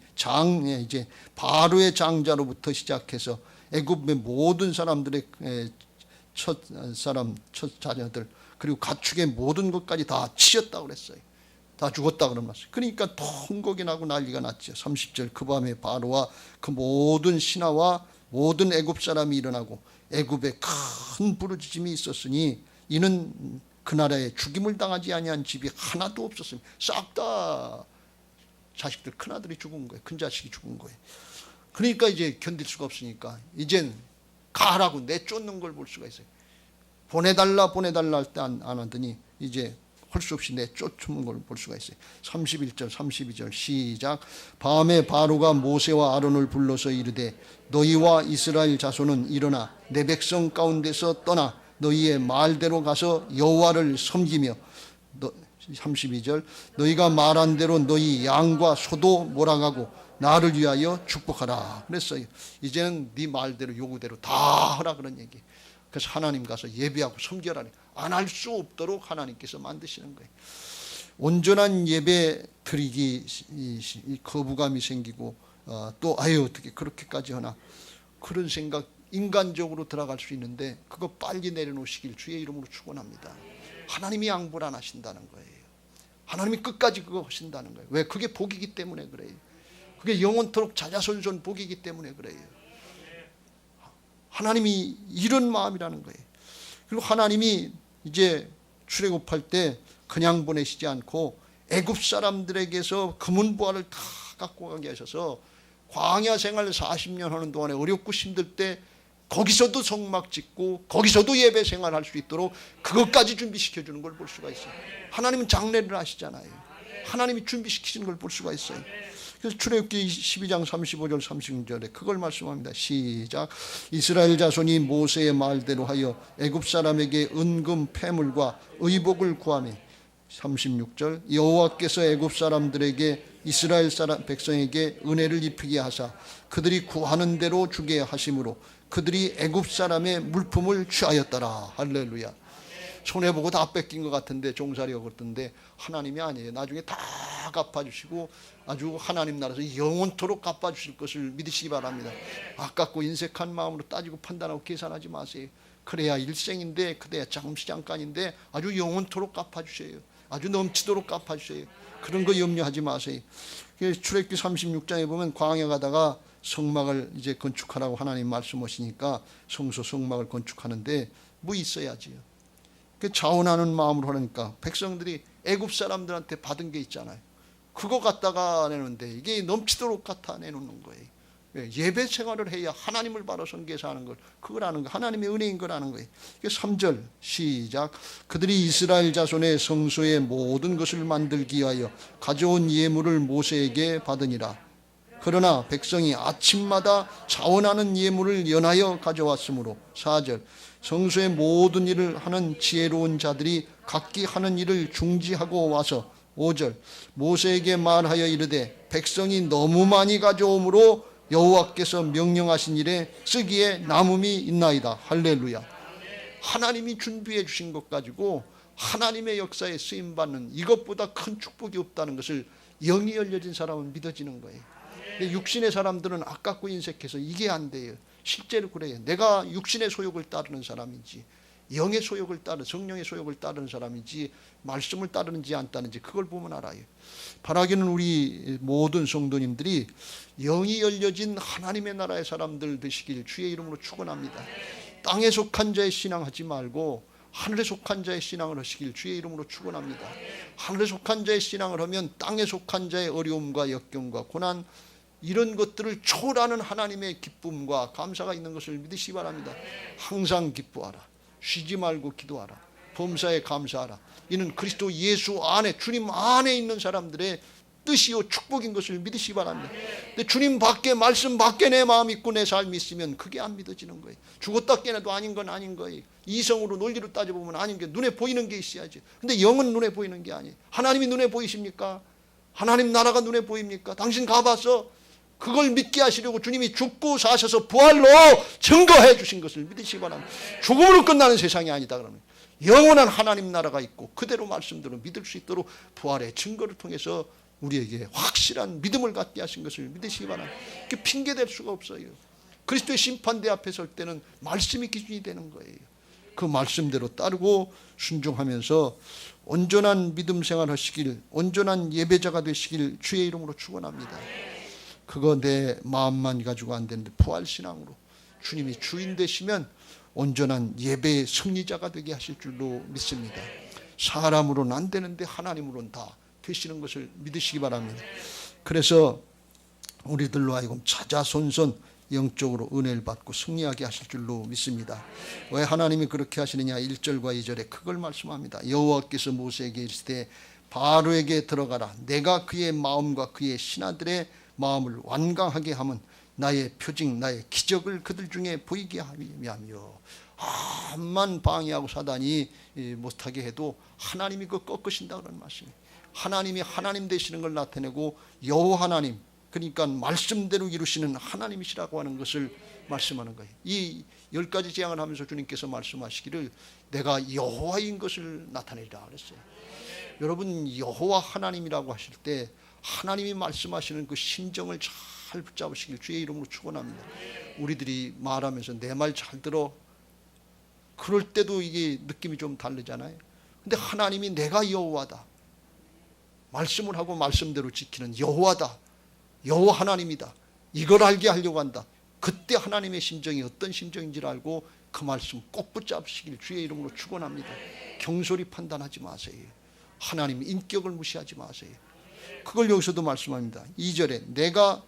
이제 바로의 장자로부터 시작해서 애굽의 모든 사람들의 첫 자녀들 그리고 가축의 모든 것까지 다 치였다고 그랬어요. 다 죽었다 그런 말씀. 그러니까 통곡이 나고 난리가 났죠. 30절 그 밤에 바로와 그 모든 신하와 모든 애굽 사람이 일어나고 애굽에 큰 부르짖음이 있었으니 이는 그 나라에 죽임을 당하지 아니한 집이 하나도 없었습니다. 싹 다 자식들 큰아들이 죽은 거예요. 큰 자식이 죽은 거예요. 그러니까 이제 견딜 수가 없으니까 이젠 가라고 내쫓는 걸 볼 수가 있어요. 보내달라 할 때 안 하더니 이제 할 수 없이 내쫓는 걸 볼 수가 있어요. 31절 32절 시작. 밤에 바로가 모세와 아론을 불러서 이르되 너희와 이스라엘 자손은 일어나 내 백성 가운데서 떠나 너희의 말대로 가서 여호와를 섬기며 32절 너희가 말한 대로 너희 양과 소도 몰아가고 나를 위하여 축복하라 그랬어요. 이제는 네 말대로 요구대로 다 하라 그런 얘기. 그래서 하나님 가서 예배하고 섬겨라. 안 할 수 없도록 하나님께서 만드시는 거예요. 온전한 예배 드리기 거부감이 생기고 또 어떻게 그렇게까지 하나 그런 생각 인간적으로 들어갈 수 있는데 그거 빨리 내려놓으시길 주의 이름으로 축원합니다. 하나님이 양보를 안 하신다는 거예요. 하나님이 끝까지 그거 하신다는 거예요. 왜? 그게 복이기 때문에 그래요. 그게 영원토록 자자손손 복이기 때문에 그래요. 하나님이 이런 마음이라는 거예요. 그리고 하나님이 이제 출애굽할 때 그냥 보내시지 않고 애굽 사람들에게서 금은보화를 다 갖고 가게 하셔서 광야 생활 40년 하는 동안에 어렵고 힘들 때 거기서도 성막 짓고 거기서도 예배 생활할 수 있도록 그것까지 준비시켜 주는 걸 볼 수가 있어요. 하나님은 장례를 하시잖아요. 하나님이 준비시키는 걸 볼 수가 있어요. 그래서 출애굽기 12장 35절 36절에 그걸 말씀합니다. 시작. 이스라엘 자손이 모세의 말대로 하여 애굽 사람에게 은금 패물과 의복을 구하며 36절 여호와께서 애굽 사람들에게 이스라엘 사람 백성에게 은혜를 입히게 하사 그들이 구하는 대로 주게 하심으로 그들이 애굽 사람의 물품을 취하였더라. 할렐루야. 손해보고 다 뺏긴 것 같은데 종살이가 그렇던데 하나님이 아니에요. 나중에 다 갚아주시고 아주 하나님 나라에서 영원토록 갚아주실 것을 믿으시기 바랍니다. 아깝고 인색한 마음으로 따지고 판단하고 계산하지 마세요. 그래야 일생인데 그래야 잠깐인데 아주 영원토록 갚아주세요. 아주 넘치도록 갚아주세요. 그런 거 염려하지 마세요. 출애굽기 36장에 보면 광야 가다가 성막을 이제 건축하라고 하나님 말씀하시니까 성소 성막을 건축하는데 뭐 있어야지요. 그 자원하는 마음으로 하니까 백성들이 애굽 사람들한테 받은 게 있잖아요. 그거 갖다가 내놓는데 이게 넘치도록 갖다 내놓는 거예요. 예배 생활을 해야 하나님을 바로 섬겨서 하는 걸 그걸 아는 거 하나님의 은혜인 걸 아는 거예요. 3절 시작. 그들이 이스라엘 자손의 성소의 모든 것을 만들기 위하여 가져온 예물을 모세에게 받으니라. 그러나 백성이 아침마다 자원하는 예물을 연하여 가져왔으므로 4절 성소의 모든 일을 하는 지혜로운 자들이 각기 하는 일을 중지하고 와서 5절 모세에게 말하여 이르되 백성이 너무 많이 가져오므로 여호와께서 명령하신 일에 쓰기에 남음이 있나이다. 할렐루야. 하나님이 준비해 주신 것 가지고 하나님의 역사에 쓰임받는 이것보다 큰 축복이 없다는 것을 영이 열려진 사람은 믿어지는 거예요. 육신의 사람들은 아깝고 인색해서 이게 안 돼요. 실제로 그래요. 내가 육신의 소욕을 따르는 사람인지 영의 소욕을 따르는 성령의 소욕을 따르는 사람인지 말씀을 따르는지 안 따르는지 그걸 보면 알아요. 바라기는 우리 모든 성도님들이 영이 열려진 하나님의 나라의 사람들 되시길 주의 이름으로 축원합니다. 땅에 속한 자의 신앙하지 말고 하늘에 속한 자의 신앙을 하시길 주의 이름으로 축원합니다. 하늘에 속한 자의 신앙을 하면 땅에 속한 자의 어려움과 역경과 고난 이런 것들을 초월하는 하나님의 기쁨과 감사가 있는 것을 믿으시기 바랍니다. 항상 기뻐하라. 쉬지 말고 기도하라. 범사에 감사하라. 이는 그리스도 예수 안에 주님 안에 있는 사람들의 뜻이요 축복인 것을 믿으시기 바랍니다. 근데 주님 밖에, 말씀 밖에 내 마음이 있고 내 삶이 있으면 그게 안 믿어지는 거예요. 죽었다 깨어나도 아닌 건 아닌 거예요. 이성으로 논리로 따져보면 아닌 게, 눈에 보이는 게 있어야지. 근데 영은 눈에 보이는 게 아니에요. 하나님이 눈에 보이십니까? 하나님 나라가 눈에 보입니까? 당신 가봐서 그걸 믿게 하시려고 주님이 죽고 사셔서 부활로 증거해 주신 것을 믿으시기 바랍니다. 죽음으로 끝나는 세상이 아니다 그러면 영원한 하나님 나라가 있고 그대로 말씀대로 믿을 수 있도록 부활의 증거를 통해서 우리에게 확실한 믿음을 갖게 하신 것을 믿으시기 바랍니다. 그게 핑계될 수가 없어요. 그리스도의 심판대 앞에 설 때는 말씀이 기준이 되는 거예요. 그 말씀대로 따르고 순종하면서 온전한 믿음 생활 하시길, 온전한 예배자가 되시길 주의 이름으로 축원합니다. 그거 내 마음만 가지고 안 되는데 부활신앙으로 주님이 주인 되시면 온전한 예배의 승리자가 되게 하실 줄로 믿습니다. 사람으로는 안 되는데 하나님으로는 다 되시는 것을 믿으시기 바랍니다. 그래서 우리들로 하여금 자자손손 영적으로 은혜를 받고 승리하게 하실 줄로 믿습니다. 왜 하나님이 그렇게 하시느냐? 1절과 2절에 그걸 말씀합니다. 여호와께서 모세에게 이르시되 바로에게 들어가라. 내가 그의 마음과 그의 신하들의 마음을 완강하게 하면 나의 표징, 나의 기적을 그들 중에 보이게 하며, 암만 방해하고 사단이 못하게 해도 하나님이 그거 꺾으신다 그런 말씀이에요. 하나님이 하나님 되시는 걸 나타내고 여호와 하나님, 그러니까 말씀대로 이루시는 하나님이시라고 하는 것을 말씀하는 거예요. 이 10가지 재앙을 하면서 주님께서 말씀하시기를 내가 여호와인 것을 나타내리라 그랬어요. 여러분, 여호와 하나님이라고 하실 때 하나님이 말씀하시는 그 심정을 잘 붙잡으시길 주의 이름으로 축원합니다. 우리들이 말하면서 내 말 잘 들어, 그럴 때도 이게 느낌이 좀 다르잖아요. 근데 하나님이 내가 여호와다, 말씀을 하고 말씀대로 지키는 여호와다, 여호와 하나님이다, 이걸 알게 하려고 한다. 그때 하나님의 심정이 어떤 심정인지를 알고 그 말씀 꼭 붙잡으시길 주의 이름으로 축원합니다. 경솔히 판단하지 마세요. 하나님 인격을 무시하지 마세요. 그걸 여기서도 말씀합니다. 2절에 내가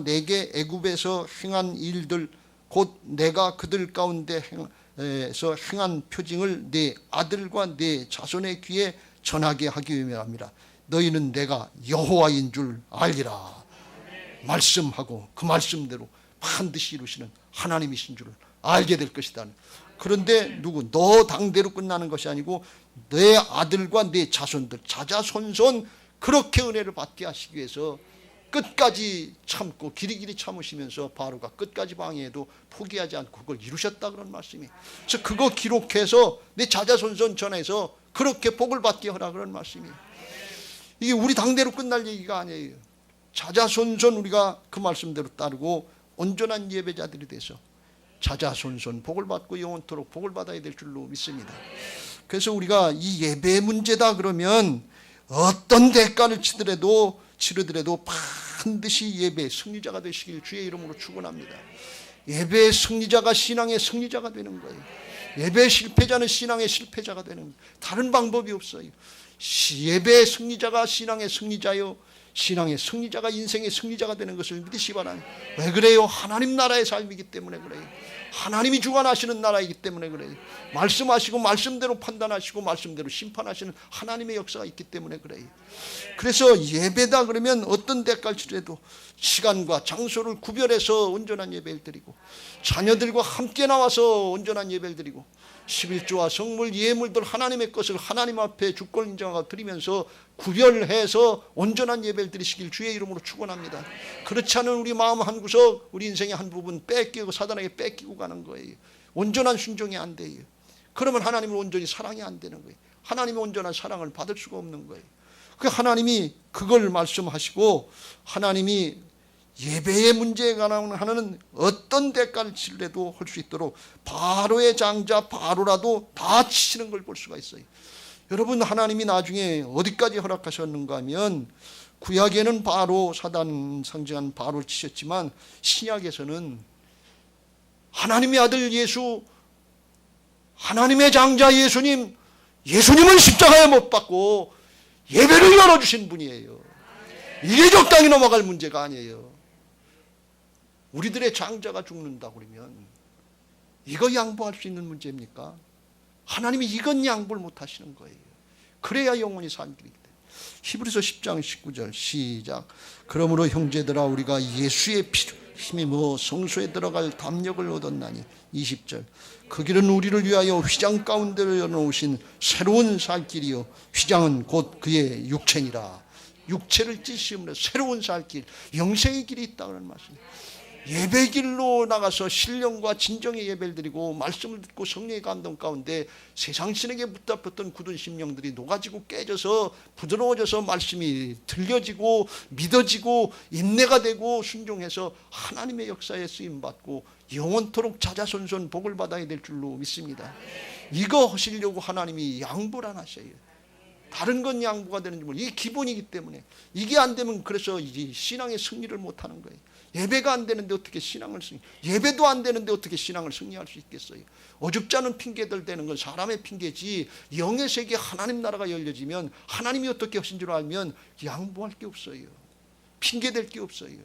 내게 애굽에서 행한 일들, 곧 내가 그들 가운데서 행한 표징을 내 아들과 내 자손의 귀에 전하게 하기 위함이라. 너희는 내가 여호와인 줄 알리라. 말씀하고 그 말씀대로 반드시 이루시는 하나님이신 줄 알게 될 것이다. 그런데 너 당대로 끝나는 것이 아니고 내 아들과 내 자손들, 자자손손 그렇게 은혜를 받게 하시기 위해서 끝까지 참고 길이길이 참으시면서 바로가 끝까지 방해해도 포기하지 않고 그걸 이루셨다 그런 말씀이에요. 그래서 그거 기록해서 내 자자손손 전해서 그렇게 복을 받게 하라 그런 말씀이에요. 이게 우리 당대로 끝날 얘기가 아니에요. 자자손손 우리가 그 말씀대로 따르고 온전한 예배자들이 돼서 자자손손 복을 받고 영원토록 복을 받아야 될 줄로 믿습니다. 그래서 우리가 이 예배 문제다 그러면 어떤 대가를 치르더라도 반드시 예배의 승리자가 되시길 주의 이름으로 축원합니다. 예배의 승리자가 신앙의 승리자가 되는 거예요. 예배의 실패자는 신앙의 실패자가 되는 거예요. 다른 방법이 없어요. 예배의 승리자가 신앙의 승리자요, 신앙의 승리자가 인생의 승리자가 되는 것을 믿으시기 바랍니다. 왜 그래요? 하나님 나라의 삶이기 때문에 그래요. 하나님이 주관하시는 나라이기 때문에 그래요. 말씀하시고 말씀대로 판단하시고 말씀대로 심판하시는 하나님의 역사가 있기 때문에 그래요. 그래서 예배다 그러면 어떤 대가를 치더라도 시간과 장소를 구별해서 온전한 예배를 드리고, 자녀들과 함께 나와서 온전한 예배를 드리고, 11조와 성물 예물들 하나님의 것을 하나님 앞에 주권 인정하고 드리면서 구별해서 온전한 예배를 드리시길 주의 이름으로 축원합니다. 그렇지 않은 우리 마음 한 구석, 우리 인생의 한 부분 뺏기고 사단에게 뺏기고 가는 거예요. 온전한 순종이 안 돼요. 그러면 하나님을 온전히 사랑이 안 되는 거예요. 하나님의 온전한 사랑을 받을 수가 없는 거예요. 그 하나님이 그걸 말씀하시고, 하나님이 예배의 문제에 관한 하나는 어떤 대가를 치더라도 할 수 있도록 바로의 장자 바로라도 다 치시는 걸 볼 수가 있어요. 여러분, 하나님이 나중에 어디까지 허락하셨는가 하면, 구약에는 바로, 사단 상징한 바로를 치셨지만 신약에서는 하나님의 아들 예수, 하나님의 장자 예수님은 십자가에 못 박고 예배를 열어주신 분이에요. 이게 적당히 넘어갈 문제가 아니에요. 우리들의 장자가 죽는다 그러면 이거 양보할 수 있는 문제입니까? 하나님이 이건 양보를 못 하시는 거예요. 그래야 영원히 산 길이기 때문에. 히브리서 10장 19절 시작. 그러므로 형제들아 우리가 예수의 피로 힘입어 성소에 들어갈 담력을 얻었나니 20절. 그 길은 우리를 위하여 휘장 가운데로 열어놓으신 새로운 살 길이요 휘장은 곧 그의 육체니라. 육체를 찢으심으로 새로운 살 길, 영생의 길이 있다는 말씀입니다. 예배 길로 나가서 신령과 진정의 예배를 드리고 말씀을 듣고 성령의 감동 가운데 세상 신에게 붙잡혔던 굳은 심령들이 녹아지고 깨져서 부드러워져서 말씀이 들려지고 믿어지고 인내가 되고 순종해서 하나님의 역사에 쓰임받고 영원토록 자자손손 복을 받아야 될 줄로 믿습니다. 이거 하시려고 하나님이 양보를 안 하셔요. 다른 건 양보가 되는지 모르겠어요. 이게 기본이기 때문에 이게 안 되면 그래서 이 신앙의 승리를 못하는 거예요. 예배가 안 되는데 어떻게 신앙을 승리? 예배도 안 되는데 어떻게 신앙을 승리할 수 있겠어요? 어줍잖은 핑계들 대는 건 사람의 핑계지 영의 세계 하나님 나라가 열려지면 하나님이 어떻게 하신 줄 알면 양보할 게 없어요. 핑계댈 게 없어요.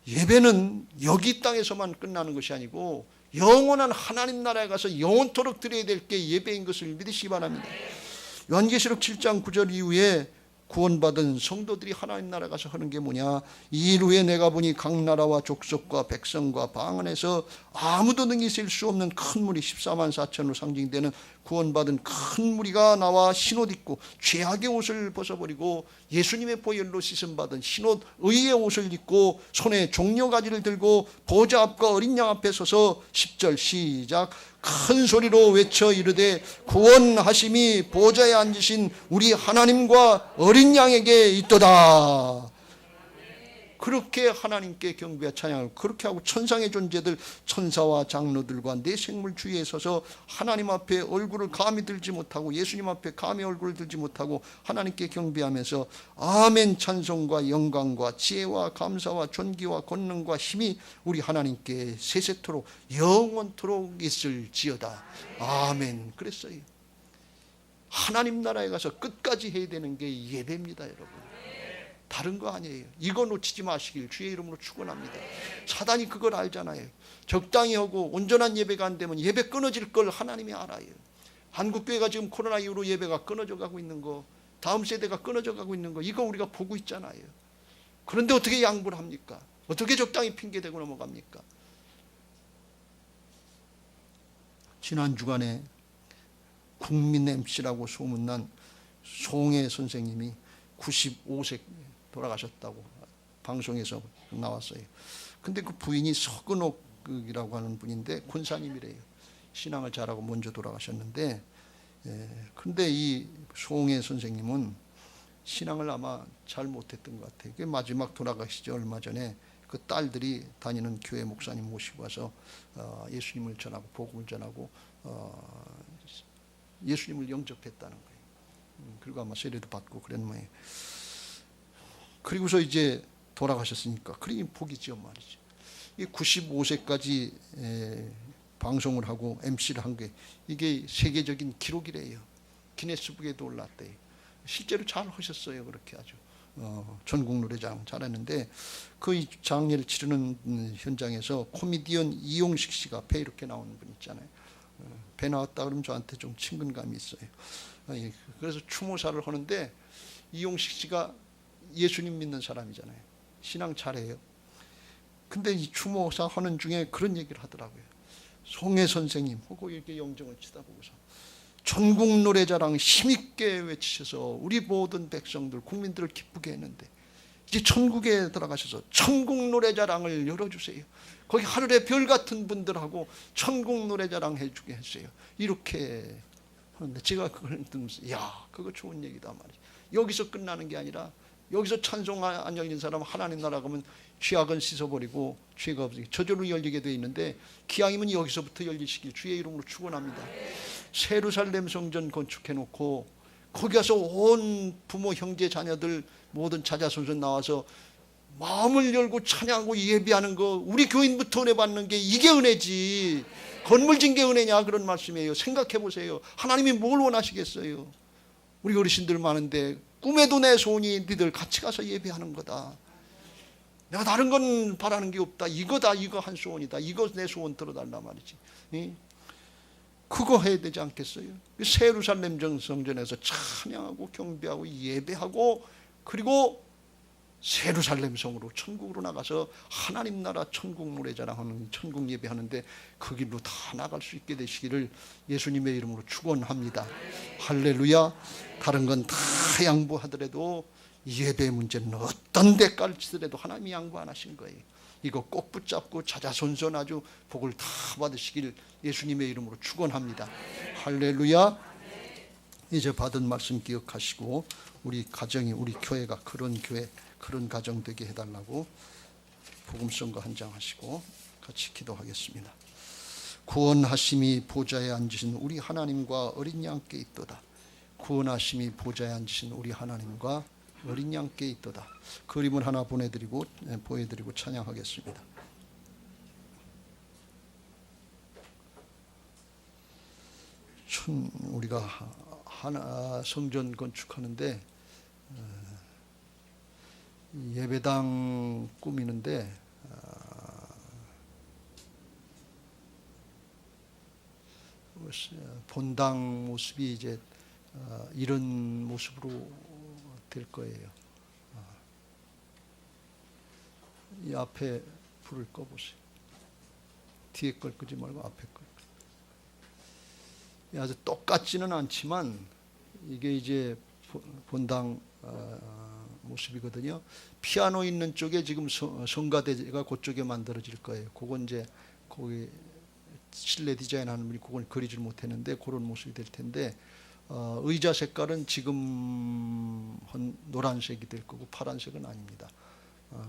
예배는 여기 땅에서만 끝나는 것이 아니고 영원한 하나님 나라에 가서 영원토록 드려야 될 게 예배인 것을 믿으시기 바랍니다. 요한계시록 7장 9절 이후에 구원받은 성도들이 하나님 나라에 가서 하는 게 뭐냐? 이 일 후에 내가 보니 각 나라와 족속과 백성과 방언에서 아무도 능히 셀 수 없는 큰 무리 14만 4천으로 상징되는 구원받은 큰 무리가 나와 흰옷 입고 죄악의 옷을 벗어버리고 예수님의 보혈로 씻음받은 흰옷 의의 옷을 입고 손에 종려가지를 들고 보좌 앞과 어린 양 앞에 서서 10절 시작. 큰 소리로 외쳐 이르되 구원하심이 보좌에 앉으신 우리 하나님과 어린 양에게 있도다. 그렇게 하나님께 경배와 찬양을 그렇게 하고 천상의 존재들 천사와 장로들과 내 생물 주위에 서서 하나님 앞에 얼굴을 감히 들지 못하고 예수님 앞에 감히 얼굴을 들지 못하고 하나님께 경배하면서 아멘 찬송과 영광과 지혜와 감사와 존귀와 권능과 힘이 우리 하나님께 세세토록 영원토록 있을지어다. 아멘. 그랬어요. 하나님 나라에 가서 끝까지 해야 되는 게 예배입니다, 여러분. 다른 거 아니에요. 이거 놓치지 마시길 주의 이름으로 축원합니다. 사단이 그걸 알잖아요. 적당히 하고 온전한 예배가 안 되면 예배 끊어질 걸 하나님이 알아요. 한국교회가 지금 코로나 이후로 예배가 끊어져 가고 있는 거, 다음 세대가 끊어져 가고 있는 거, 이거 우리가 보고 있잖아요. 그런데 어떻게 양보를 합니까? 어떻게 적당히 핑계대고 넘어갑니까? 지난 주간에 국민 MC라고 소문난 송혜 선생님이 95세 돌아가셨다고 방송에서 나왔어요. 근데 그 부인이 서근옥이라고 하는 분인데 권사님이래요. 신앙을 잘하고 먼저 돌아가셨는데, 근데 이 송혜 선생님은 신앙을 아마 잘 못했던 것 같아요. 그 마지막 돌아가시지 얼마 전에 그 딸들이 다니는 교회 목사님 모시고 와서 예수님을 전하고 복음을 전하고 예수님을 영접했다는 거예요. 그리고 아마 세례도 받고 그런 모양이에요. 그리고서 이제 돌아가셨으니까 그러니 복이죠 말이죠. 이 95세까지 방송을 하고 MC를 한 게 이게 세계적인 기록이래요. 기네스북에도 올랐대요. 실제로 잘 하셨어요. 그렇게 아주 전국 노래자랑 잘했는데 그 장례를 치르는 현장에서 코미디언 이용식 씨가 배 이렇게 나오는 분 있잖아요. 배 나왔다 그러면 저한테 좀 친근감이 있어요. 그래서 추모사를 하는데 이용식 씨가 예수님 믿는 사람이잖아요. 신앙 잘해요. 근데 이 추모사 하는 중에 그런 얘기를 하더라고요. 송혜 선생님 하고 이렇게 영정을 치다보고서 전국 노래자랑 힘있게 외치셔서 우리 모든 백성들 국민들을 기쁘게 했는데 이제 천국에 들어가셔서 천국 노래자랑을 열어주세요. 거기 하늘의 별 같은 분들하고 천국 노래자랑 해주게 했어요. 이렇게 하는데 제가 그걸 듣면서 야 그거 좋은 얘기다 말이죠. 여기서 끝나는 게 아니라 여기서 찬송 안 열린 사람 하나님 나라 가면 죄악은 씻어버리고 죄가 없으니 저절로 열리게 되어 있는데 기왕이면 여기서부터 열리시길 주의 이름으로 축원합니다. 새 예루살렘 성전 건축해놓고 거기 가서 온 부모 형제 자녀들 모든 자자손손 나와서 마음을 열고 찬양하고 예배하는 거 우리 교인부터 은혜 받는 게 이게 은혜지 건물 진 게 은혜냐 그런 말씀이에요. 생각해 보세요. 하나님이 뭘 원하시겠어요. 우리 어르신들 많은데 꿈에도 내 소원이 니들 같이 가서 예배하는 거다. 내가 다른 건 바라는 게 없다. 이거다. 이거 한 소원이다. 이거 내 소원 들어달라 말이지. 그거 해야 되지 않겠어요? 새 예루살렘 성전에서 찬양하고 경배하고 예배하고, 그리고 새 예루살렘 성으로 천국으로 나가서 하나님 나라 천국 노래 자랑하는, 천국 예배하는데 그 길로 다 나갈 수 있게 되시기를 예수님의 이름으로 축원합니다. 할렐루야. 다른 건 다 양보하더라도 예배 문제는 어떤 대가를 치더라도 하나님이 양보 안 하신 거예요. 이거 꼭 붙잡고 자자손손 아주 복을 다 받으시길 예수님의 이름으로 축원합니다. 할렐루야. 이제 받은 말씀 기억하시고 우리 가정이, 우리 교회가 그런 교회, 그런 가정 되게 해달라고 복음성가 한 장 하시고 같이 기도하겠습니다. 구원하심이 보좌에 앉으신 우리 하나님과 어린 양께 있도다. 구원하심이 보좌에 앉으신 우리 하나님과 어린 양께 있도다. 그림을 하나 보여드리고 찬양하겠습니다. 우리가 하나 성전 건축하는데 예배당 꾸미는데 본당 모습이 이제 이런 모습으로 될 거예요. 이 앞에 불을 꺼보세요. 뒤에 걸 끄지 말고 앞에 걸. 아주 똑같지는 않지만 이게 이제 본당 모습이거든요. 피아노 있는 쪽에 지금 성가대가 그쪽에 만들어질 거예요. 그건 이제 거기 실내 디자인하는 분이 그걸 그리질 못했는데 그런 모습이 될 텐데, 의자 색깔은 지금 노란색이 될 거고 파란색은 아닙니다.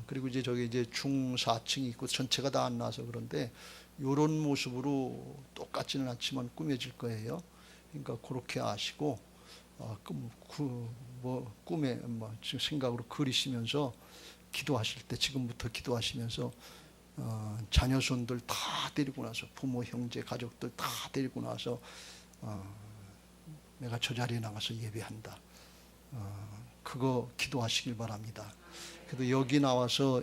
그리고 이제 저기 이제 중 4층이 있고 전체가 다 안 나와서 그런데 이런 모습으로 똑같지는 않지만 꾸며질 거예요. 그러니까 그렇게 아시고 꿈에 지금 생각으로 그리시면서 기도하실 때 지금부터 기도하시면서 자녀손들 다 데리고 나서 부모 형제 가족들 다 데리고 나서 내가 저 자리에 나가서 예배한다. 그거 기도하시길 바랍니다. 그래도 여기 나와서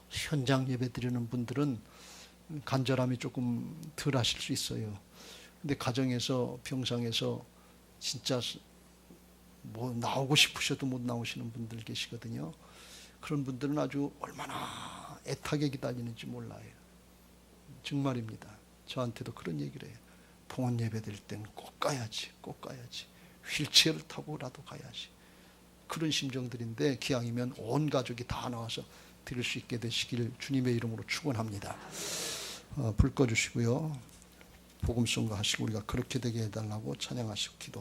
현장 예배 드리는 분들은 간절함이 조금 덜 하실 수 있어요. 근데 가정에서 병상에서 진짜 뭐 나오고 싶으셔도 못 나오시는 분들 계시거든요. 그런 분들은 아주 얼마나 애타게 기다리는지 몰라요. 정말입니다. 저한테도 그런 얘기를 해요. 봉헌 예배 드릴 때는 꼭 가야지, 꼭 가야지. 휠체어를 타고라도 가야지. 그런 심정들인데 기왕이면 온 가족이 다 나와서 드릴 수 있게 되시길 주님의 이름으로 축원합니다. 불 꺼주시고요. 복음송가 하시고 우리가 그렇게 되게 해달라고 찬양하시고 기도하시고